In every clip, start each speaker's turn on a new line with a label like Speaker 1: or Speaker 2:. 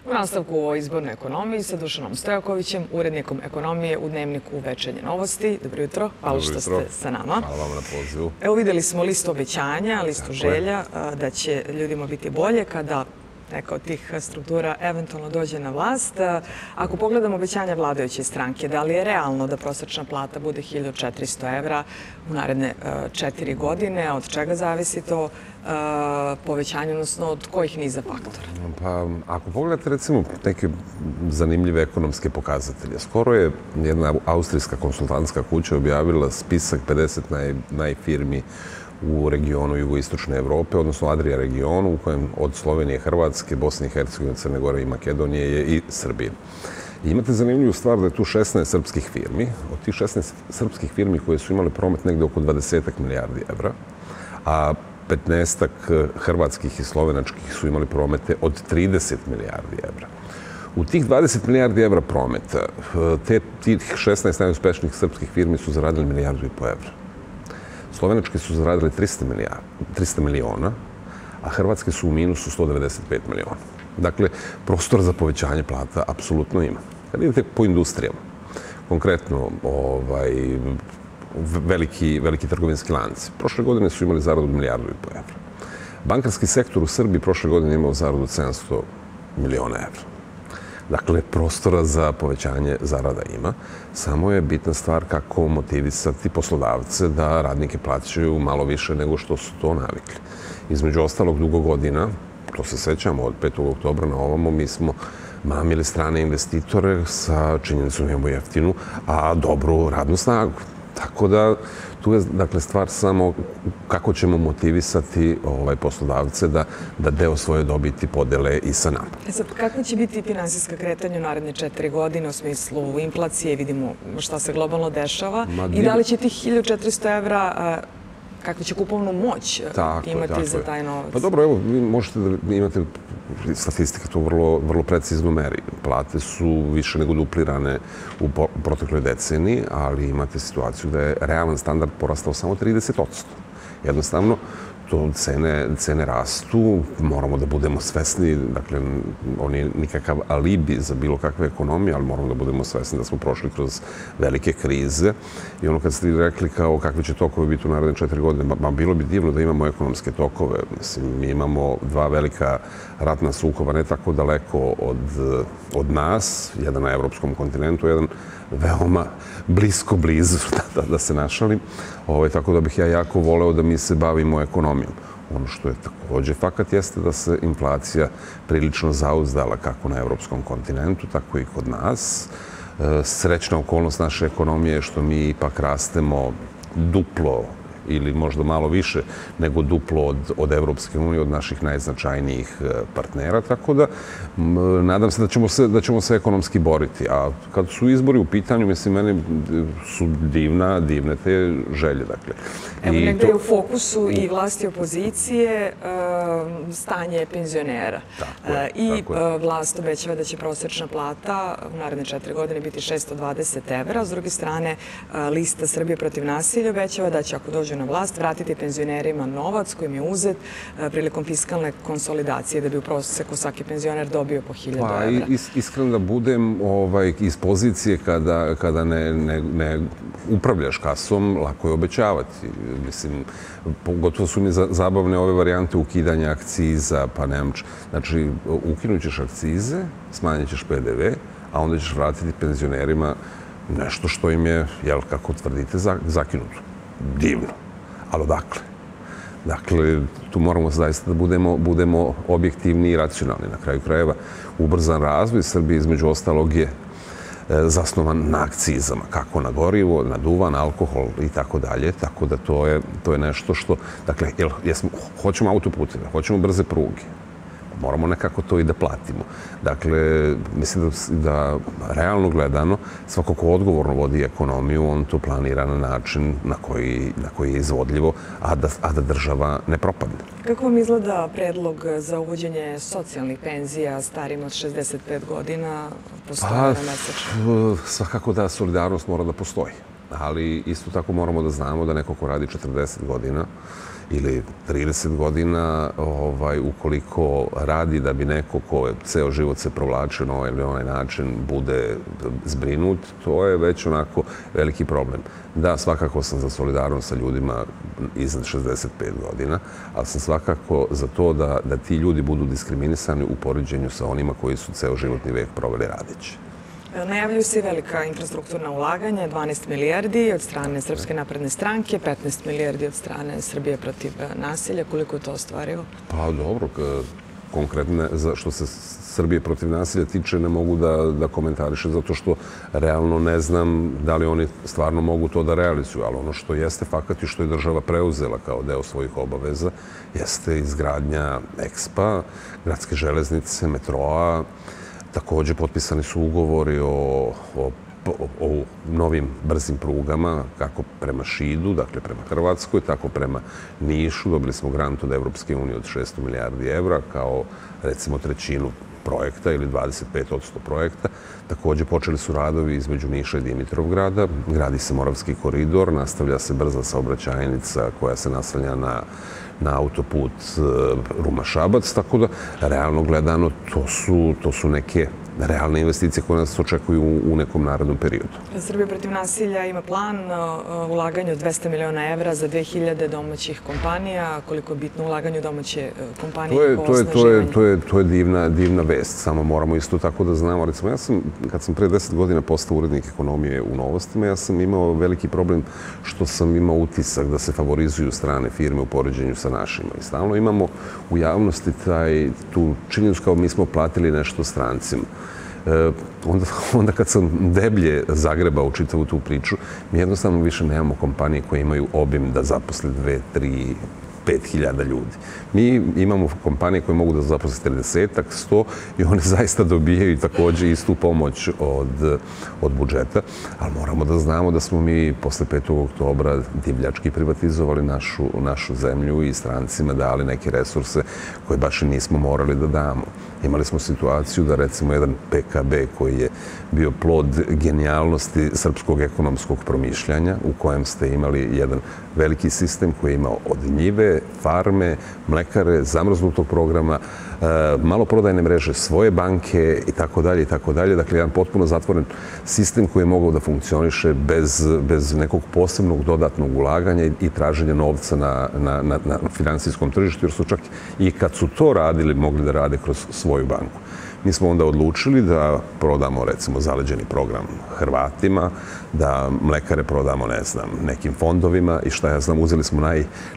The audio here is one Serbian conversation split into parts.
Speaker 1: U nastavku o izbornoj ekonomiji sa Dušanom Stojakovićem, urednikom ekonomije u Dnevniku Večernje novosti. Dobro jutro, hvala što ste sa nama.
Speaker 2: Hvala vam na pozivu.
Speaker 1: Evo videli smo listu obećanja, listu želja da će ljudima biti bolje kada neka od tih struktura eventualno dođe na vlast. Ako pogledamo obećanja vladajuće stranke, da li je realno da prosečna plata bude 1400 evra u naredne 4 godine? Od čega zavisi to povećanje, odnosno od kojih niza faktora?
Speaker 2: Pa, ako pogledate recimo neke zanimljive ekonomske pokazatelje, skoro je jedna austrijska konsultantska kuća objavila spisak 50 najfirmi u regionu jugoistočne Evrope, odnosno Adria regionu, u kojem od Slovenije, Hrvatske, Bosne i Hercegovine, Crne Gore i Makedonije je i Srbije. I imate zanimljivu stvar da je tu 16 srpskih firmi. Od tih 16 srpskih firmi koje su imali promet negde oko 20 milijardi evra, a 15 hrvatskih i slovenačkih su imali promete od 30 milijardi evra. U tih 20 milijardi evra prometa, tih 16 najuspešnijih srpskih firmi su zaradili milijardu i po evra. Slovenački su zaradili 300 miliona, a hrvatske su u minusu 195 miliona. Dakle, prostor za povećanje plata apsolutno ima. Kad idete po industrijama, konkretno veliki trgovinski lanci, prošle godine su imali zaradu milijardu i po evra. Bankarski sektor u Srbiji prošle godine imao zaradu 700 miliona evra. Dakle, prostora za povećanje zarada ima. Samo je bitna stvar kako motivisati poslodavce da radnike plaćaju malo više nego što su to navikli. Između ostalog, dugo godina, to se sećamo, od 5. oktobra na ovamo, mi smo mamili strane investitore sa činjenicom imamo jeftinu, a dobru radnu snagu. Tako da, tu je stvar samo kako ćemo motivisati poslodavce da deo svoje dobiti podele i sa nama.
Speaker 1: Sad, kako će biti finansijska kretanja u naredne 4 godine u smislu inflacije? Vidimo šta se globalno dešava. I da li će tih 1400 evra, kakvu će kupovnu moć imati za taj novac?
Speaker 2: Pa dobro, evo, vi možete da imate, statistika to vrlo precizno meri. Plate su više nego duplirane u protekloj deceniji, ali imate situaciju da je realan standard porastao samo 30%. Jednostavno, to cene rastu, moramo da budemo svesni, dakle, on je nikakav alibi za bilo kakve ekonomije, ali moramo da budemo svesni da smo prošli kroz velike krize. I ono kad ste rekli kao kakvi će tokovi biti u naredne 4 godine, bilo bi divno da imamo ekonomske tokove. Mislim, mi imamo 2 velika ratna sukoba, ne tako daleko od nas, jedan na evropskom kontinentu, jedan veoma blizu, da se našalim. Tako da bih ja jako voleo da mi se bavimo ekonomijom. Ono što je takođe fakat jeste da se inflacija prilično zauzdala kako na evropskom kontinentu, tako i kod nas. Srećna okolnost naše ekonomije je što mi ipak rastemo duplo ili možda malo više nego duplo od Evropske unije, od naših najznačajnijih partnera, tako da nadam se da ćemo se ekonomski boriti. A kad su izbori u pitanju, mislim, meni su divne te želje.
Speaker 1: Evo, negde je u fokusu i vlasti opozicije stanje penzionera. I vlast obećava da će prosečna plata u naredne 4 godine biti 620 evra. S druge strane, lista Srbije protiv nasilja obećava da će, ako dođu na vlast, vratiti penzionerima novac kojim je uzet prilikom fiskalne konsolidacije, da bi u proseku svaki penzioner dobio po 1000 evra.
Speaker 2: Pa, iskreno da budem iz pozicije kada ne upravljaš kasom, lako je obećavati. Mislim, pogotovo su mi zabavne ove varijante ukidanja akciza, pa nemam... Znači, ukinut ćeš akcize, smanjit ćeš PDV, a onda ćeš vratiti penzionerima nešto što im je, kako tvrdite, zakinuto. Divno. Ali odakle? Dakle, tu moramo zaista da budemo objektivni i racionalni. Na kraju krajeva, ubrzan razvoj Srbije, između ostalog, je zasnovan na akcizama, kako na gorivo, na duvan, alkohol i tako dalje. Tako da to je nešto što... Dakle, hoćemo autoputeve, hoćemo brze pruge. Moramo nekako to i da platimo. Dakle, mislim da realno gledano, svako ko odgovorno vodi ekonomiju, on to planira na način na koji je izvodljivo, a da država ne propadne.
Speaker 1: Kako vam izgleda predlog za uvođenje socijalnih penzija starima od 65 godina po 100 evra mesečno?
Speaker 2: Svakako da solidarnost mora da postoji. Ali isto tako moramo da znamo da neko ko radi 40 godina ili 30 godina, ukoliko radi da bi neko ko je ceo život se provlačio na ovaj ili onaj način bude zbrinut, to je već onako veliki problem. Da, svakako sam za solidarnost sa ljudima iznad 65 godina, ali sam svakako za to da ti ljudi budu diskriminisani u poređenju sa onima koji su ceo životni vek proveli radeći.
Speaker 1: Najavljuju se velika infrastrukturna ulaganja, 12 milijardi od strane Srpske napredne stranke, 15 milijardi od strane Srbije protiv nasilja. Koliko je to ostvarivo?
Speaker 2: Pa dobro, konkretno što se Srbije protiv nasilja tiče ne mogu da komentariše zato što realno ne znam da li oni stvarno mogu to da realizuju, ali ono što jeste fakat i što je država preuzela kao deo svojih obaveza jeste izgradnja EXPA, gradske železnice, metroa. Takođe, potpisani su ugovori o novim brzim prugama, kako prema Šidu, dakle prema Hrvatskoj, tako prema Nišu. Dobili smo grant od Evropske unije od 600 milijardi evra, kao recimo trećinu projekta ili 25% projekta. Takođe, počeli su radovi između Niša i Dimitrovgrada. Gradi se Moravski koridor, nastavlja se brza saobraćajnica koja se naslanja na autoput Ruma-Šabac, tako da realno gledano to su neke realne investicije koje nas očekuju u nekom narednom periodu.
Speaker 1: Srbija protiv nasilja ima plan ulaganja od 200 miliona evra za 2000 domaćih kompanija. Koliko je bitno ulaganje u domaće kompanije po osnaživanju?
Speaker 2: To je divna vest. Samo moramo isto tako da znamo. Recimo, kad sam pre 10 godina postao urednik ekonomije u Novostima, ja sam imao veliki problem što sam imao utisak da se favorizuju strane firme u poređenju sa našima. I stalno imamo u javnosti tu činjenicu kao mi smo platili nešto strancima. Onda kad sam deblje zagrebao čitavu tu priču, mi jednostavno više nemamo kompanije koje imaju obim da zaposle 2, 3, 5.000 ljudi. Mi imamo kompanije koje mogu da zaposle 30-ak, 100 i one zaista dobijaju takođe istu pomoć od budžeta, ali moramo da znamo da smo mi posle 5. oktobra divljački privatizovali našu zemlju i strancima dali neke resurse koje baš i nismo morali da damo. Imali smo situaciju da recimo jedan PKB koji je bio plod genijalnosti srpskog ekonomskog promišljanja u kojem ste imali jedan veliki sistem koji je imao od njive, farme, mlekare, zamrznutog programa, maloprodajne mreže, svoje banke i tako dalje i tako dalje. Dakle, jedan potpuno zatvoren sistem koji je mogao da funkcioniše bez nekog posebnog dodatnog ulaganja i traženja novca na finansijskom tržištu, jer su čak i kad su to radili mogli da rade kroz svoju banku. Mi smo onda odlučili da prodamo, recimo, zaleđeni program Hrvatima, da mlekare prodamo, ne znam, nekim fondovima i šta ja znam, uzeli smo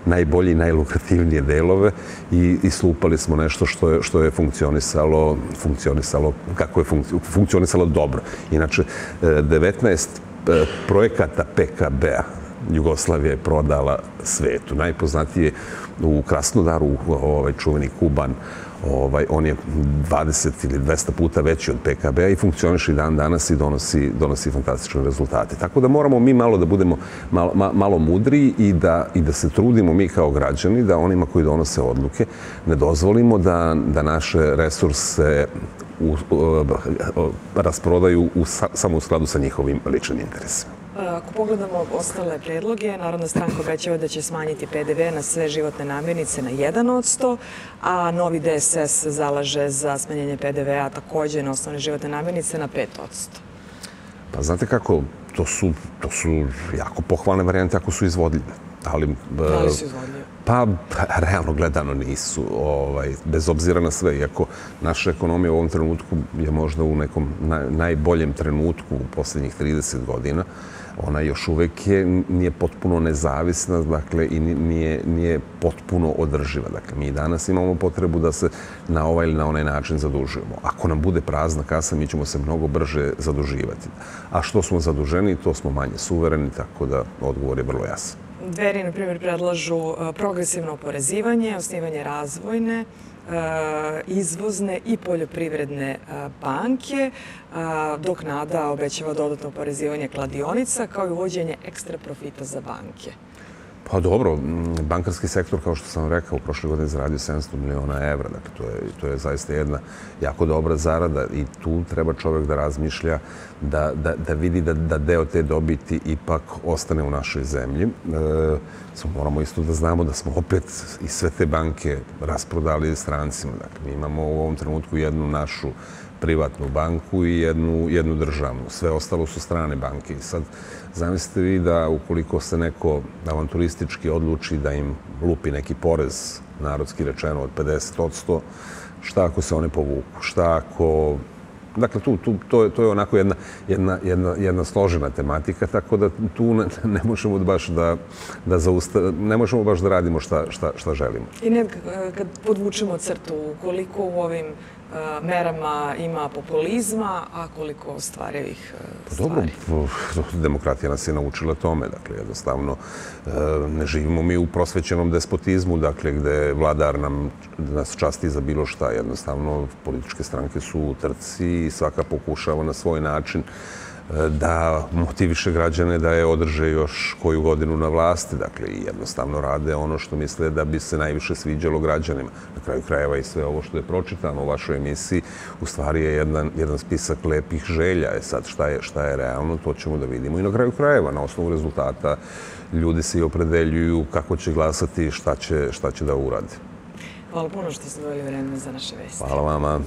Speaker 2: najbolje i najlukrativnije delove i slupali smo nešto što je funkcionisalo kako je funkcionisalo dobro. Inače, 19 projekata PKB-a Jugoslavija je prodala svetu. Najpoznatiji je u Krasnodaru čuveni Kuban. On je 20 ili 200 puta veći od PKB-a i funkcioniše i dan danas i donosi fantastične rezultate. Tako da moramo mi malo da budemo malo mudriji i da se trudimo mi kao građani da onima koji donose odluke ne dozvolimo da naše resurse rasprodaju samo u skladu sa njihovim ličnim interesima.
Speaker 1: Ako pogledamo ostale predloge, Narodna stranka obećava da će smanjiti PDV na sve životne namirnice na 1%, a novi DSS zalaže za smanjenje PDV-a takođe na osnovne životne namirnice na 5%.
Speaker 2: Pa znate kako, to su jako pohvalne varijante ako su izvodljive.
Speaker 1: Da li su izvodljive?
Speaker 2: Pa, realno gledano nisu, bez obzira na sve. Iako naša ekonomija u ovom trenutku je možda u nekom najboljem trenutku u posljednjih 30 godina, ona još uvek nije potpuno nezavisna, dakle, i nije potpuno održiva. Dakle, mi danas imamo potrebu da se na ovaj ili na onaj način zadužujemo. Ako nam bude prazna kasa, mi ćemo se mnogo brže zaduživati. A što smo zaduženi, to smo manje suvereni, tako da odgovor je vrlo jasan.
Speaker 1: Dveri, na primjer, predlažu progresivno oporezivanje, osnivanje razvojne, izvozne i poljoprivredne banke, dok NADA obećava dodatno oporezivanje kladionica kao i uvođenje ekstra profita za banke.
Speaker 2: Pa dobro, bankarski sektor, kao što sam rekao, u prošle godine zaradio 700 miliona evra. Dakle, to je zaista jedna jako dobra zarada i tu treba čovjek da razmišlja, da vidi da deo te dobiti ipak ostane u našoj zemlji. Moramo isto da znamo da smo opet i sve te banke rasprodali strancima. Dakle, mi imamo u ovom trenutku jednu našu privatnu banku i jednu državnu. Sve ostalo su strane banke. I sad, zamislite vi da ukoliko se neko avanturistički odluči da im lupi neki porez, narodski rečeno, od 50%, šta ako se one povuku? Šta ako... Dakle, to je onako jedna složena tematika, tako da tu ne možemo baš ne možemo baš da radimo šta želimo.
Speaker 1: I Ned, kad podvučemo crtu, koliko u ovim merama ima populizma, a koliko stvarevih stvari?
Speaker 2: Dobro, demokratija nas je naučila tome. Dakle, jednostavno, ne živimo mi u prosvećenom despotizmu, dakle, gde vladar nas časti za bilo šta. Jednostavno, političke stranke su u trci i svaka pokušava na svoj način da motiviše građane da je održe još koju godinu na vlasti. Dakle, i jednostavno rade ono što misle da bi se najviše sviđalo građanima. Na kraju krajeva i sve ovo što je pročitano u vašoj emisiji, u stvari je jedan spisak lepih želja. Sad, šta je realno, to ćemo da vidimo. I na kraju krajeva, na osnovu rezultata, ljudi se i opredeljuju kako će glasati i šta će da urade.
Speaker 1: Hvala puno što ste doveli vreme za naše vesti.
Speaker 2: Hvala vama.